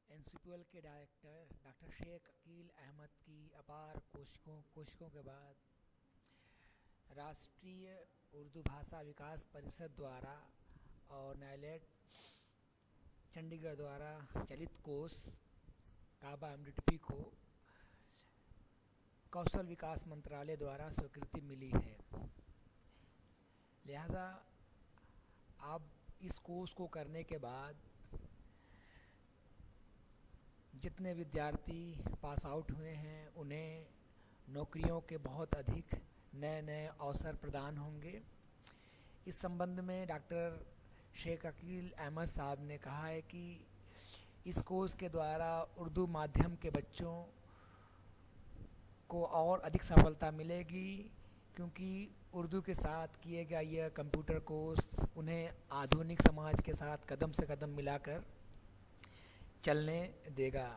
NCPL के director doctor Sheikh Aqeel Ahmad की अपार कोशिशों के बाद राष्ट्रीय उर्दू भाषा विकास परिषद द्वारा और नाइलेट चंडीगढ़ द्वारा चलित कोर्स काबा एमडीटीपी को कौशल विकास मंत्रालय द्वारा स्वीकृति मिली है। लिहाजा अब इस कोर्स को करने के बाद जितने विद्यार्थी पास आउट हुए हैं उन्हें नौकरियों के बहुत अधिक नए नए अवसर प्रदान होंगे। इस संबंध में डॉक्टर शेख अकील अहमद साहब ने कहा है कि इस कोर्स के द्वारा उर्दू माध्यम के बच्चों को और अधिक सफलता मिलेगी, क्योंकि उर्दू के साथ किए गया यह कंप्यूटर कोर्स उन्हें आधुनिक समाज के साथ कदम से कदम मिलाकर चलने देगा।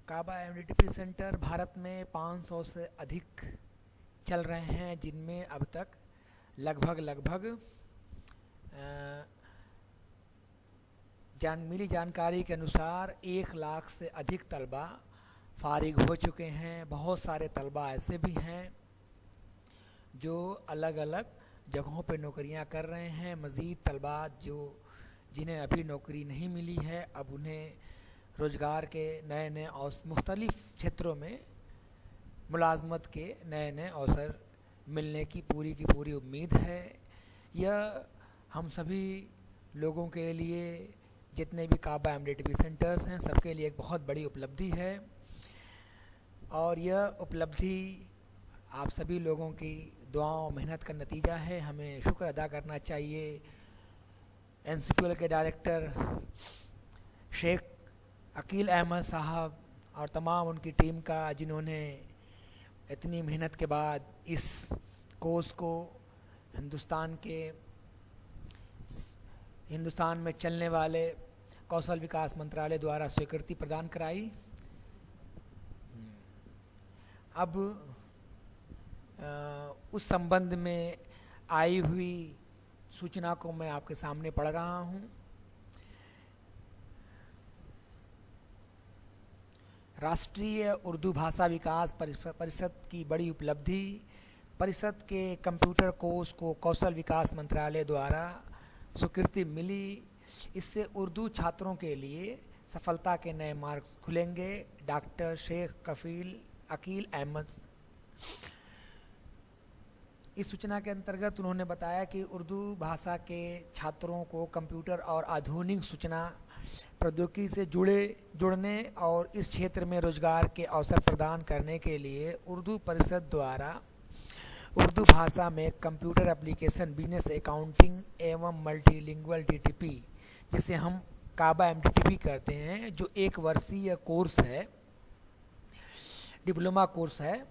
काबा एमडीटीपी सेंटर भारत में 500 से अधिक चल रहे हैं, जिनमें अब तक लगभग मिली जानकारी के अनुसार 1 लाख से अधिक तलबा फारिग हो चुके हैं। बहुत सारे तलबा ऐसे भी हैं जो अलग अलग जगहों पर नौकरियां कर रहे हैं। मज़ीद तलबा जिन्हें अभी नौकरी नहीं मिली है, अब उन्हें रोज़गार के नए नए और मुख्तलिफ़ क्षेत्रों में मुलाजमत के नए नए अवसर मिलने की पूरी उम्मीद है। यह हम सभी लोगों के लिए, जितने भी काबा एमडीटीपी सेंटर्स हैं, सबके लिए एक बहुत बड़ी उपलब्धि है और यह उपलब्धि आप सभी लोगों की दुआओं मेहनत का नतीजा है। हमें शुक्र अदा करना चाहिए एनसीपीएल के डायरेक्टर शेख अकील अहमद साहब और तमाम उनकी टीम का, जिन्होंने इतनी मेहनत के बाद इस कोर्स को हिंदुस्तान में चलने वाले कौशल विकास मंत्रालय द्वारा स्वीकृति प्रदान कराई। अब उस संबंध में आई हुई सूचना को मैं आपके सामने पढ़ रहा हूँ। राष्ट्रीय उर्दू भाषा विकास परिषद की बड़ी उपलब्धि, परिषद के कंप्यूटर कोर्स को कौशल विकास मंत्रालय द्वारा स्वीकृति मिली। इससे उर्दू छात्रों के लिए सफलता के नए मार्ग खुलेंगे। डॉक्टर शेख अकील अहमद इस सूचना के अंतर्गत उन्होंने बताया कि उर्दू भाषा के छात्रों को कंप्यूटर और आधुनिक सूचना प्रौद्योगिकी से जुड़ने और इस क्षेत्र में रोजगार के अवसर प्रदान करने के लिए उर्दू परिषद द्वारा उर्दू भाषा में कंप्यूटर एप्लीकेशन बिजनेस अकाउंटिंग एवं मल्टीलिंगुअल डीटीपी, जिसे हम काबा एमडीटीपी करते हैं, जो 1 वर्षीय कोर्स है, डिप्लोमा कोर्स है।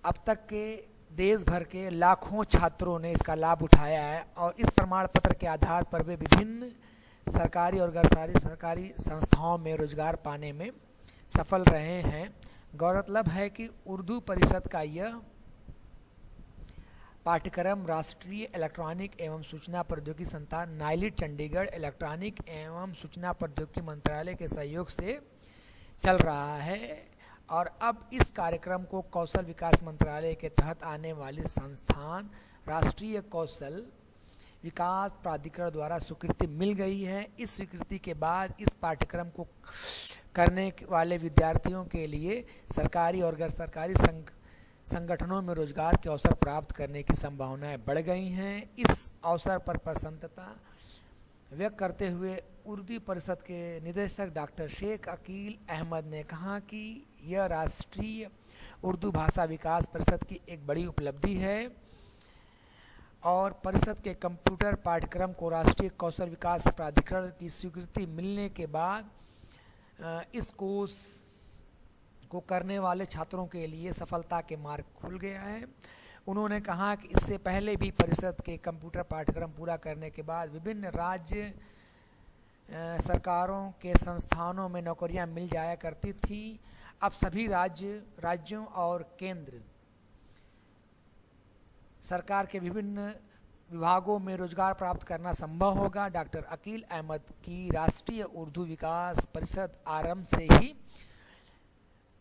अब तक के देश भर के लाखों छात्रों ने इसका लाभ उठाया है और इस प्रमाण पत्र के आधार पर वे विभिन्न सरकारी और गैर सरकारी संस्थाओं में रोजगार पाने में सफल रहे हैं। गौरतलब है कि उर्दू परिषद का यह पाठ्यक्रम राष्ट्रीय इलेक्ट्रॉनिक एवं सूचना प्रौद्योगिकी संस्थान नाइलिट चंडीगढ़ इलेक्ट्रॉनिक एवं सूचना प्रौद्योगिकी मंत्रालय के सहयोग से चल रहा है और अब इस कार्यक्रम को कौशल विकास मंत्रालय के तहत आने वाले संस्थान राष्ट्रीय कौशल विकास प्राधिकरण द्वारा स्वीकृति मिल गई है। इस स्वीकृति के बाद इस पाठ्यक्रम को करने वाले विद्यार्थियों के लिए सरकारी और गैर सरकारी संगठनों में रोजगार के अवसर प्राप्त करने की संभावनाएं बढ़ गई हैं। इस अवसर पर प्रसन्नता व्यक्त करते हुए उर्दू परिषद के निदेशक डॉक्टर शेख अकील अहमद ने कहा कि यह राष्ट्रीय उर्दू भाषा विकास परिषद की एक बड़ी उपलब्धि है और परिषद के कंप्यूटर पाठ्यक्रम को राष्ट्रीय कौशल विकास प्राधिकरण की स्वीकृति मिलने के बाद इस कोर्स को करने वाले छात्रों के लिए सफलता के मार्ग खुल गया है। उन्होंने कहा कि इससे पहले भी परिषद के कंप्यूटर पाठ्यक्रम पूरा करने के बाद विभिन्न राज्य सरकारों के संस्थानों में नौकरियां मिल जाया करती थी। अब सभी राज्यों और केंद्र सरकार के विभिन्न विभागों में रोजगार प्राप्त करना संभव होगा। डॉक्टर अकील अहमद की राष्ट्रीय उर्दू विकास परिषद आरंभ से ही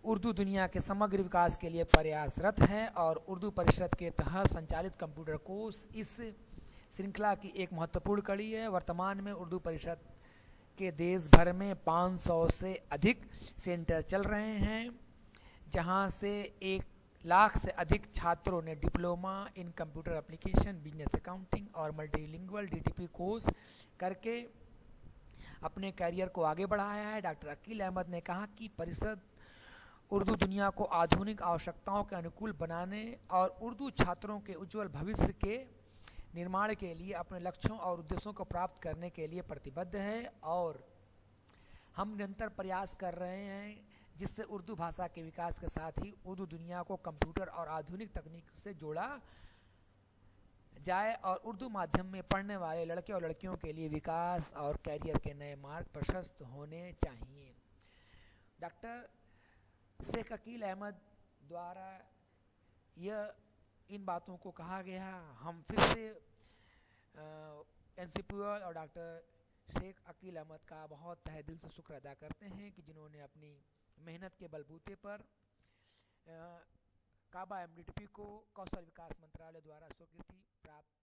उर्दू दुनिया के समग्र विकास के लिए प्रयासरत है और उर्दू परिषद के तहत संचालित कंप्यूटर कोर्स इस श्रृंखला की एक महत्वपूर्ण कड़ी है। वर्तमान में उर्दू परिषद के देश भर में 500 से अधिक सेंटर चल रहे हैं, जहां से 1 लाख से अधिक छात्रों ने diploma in computer application, business accounting और मल्टीलिंगुअल डीटीपी कोर्स करके अपने करियर को आगे बढ़ाया है। डॉक्टर अकील अहमद ने कहा कि परिषद उर्दू दुनिया को आधुनिक आवश्यकताओं के अनुकूल बनाने और उर्दू छात्रों के उज्जवल भविष्य के निर्माण के लिए अपने लक्ष्यों और उद्देश्यों को प्राप्त करने के लिए प्रतिबद्ध है और हम निरंतर प्रयास कर रहे हैं जिससे उर्दू भाषा के विकास के साथ ही उर्दू दुनिया को कंप्यूटर और आधुनिक तकनीक से जोड़ा जाए और उर्दू माध्यम में पढ़ने वाले लड़के और लड़कियों के लिए विकास और कैरियर के नए मार्ग प्रशस्त होने चाहिए। डॉक्टर शेख अकील अहमद द्वारा इन बातों को कहा गया। हम फिर से एनसीपीएल और डॉक्टर शेख अकील अहमद का बहुत तहे दिल से शुक्र अदा करते हैं कि जिन्होंने अपनी मेहनत के बलबूते पर काबा एमडीटीपी को कौशल विकास मंत्रालय द्वारा स्वीकृति प्राप्त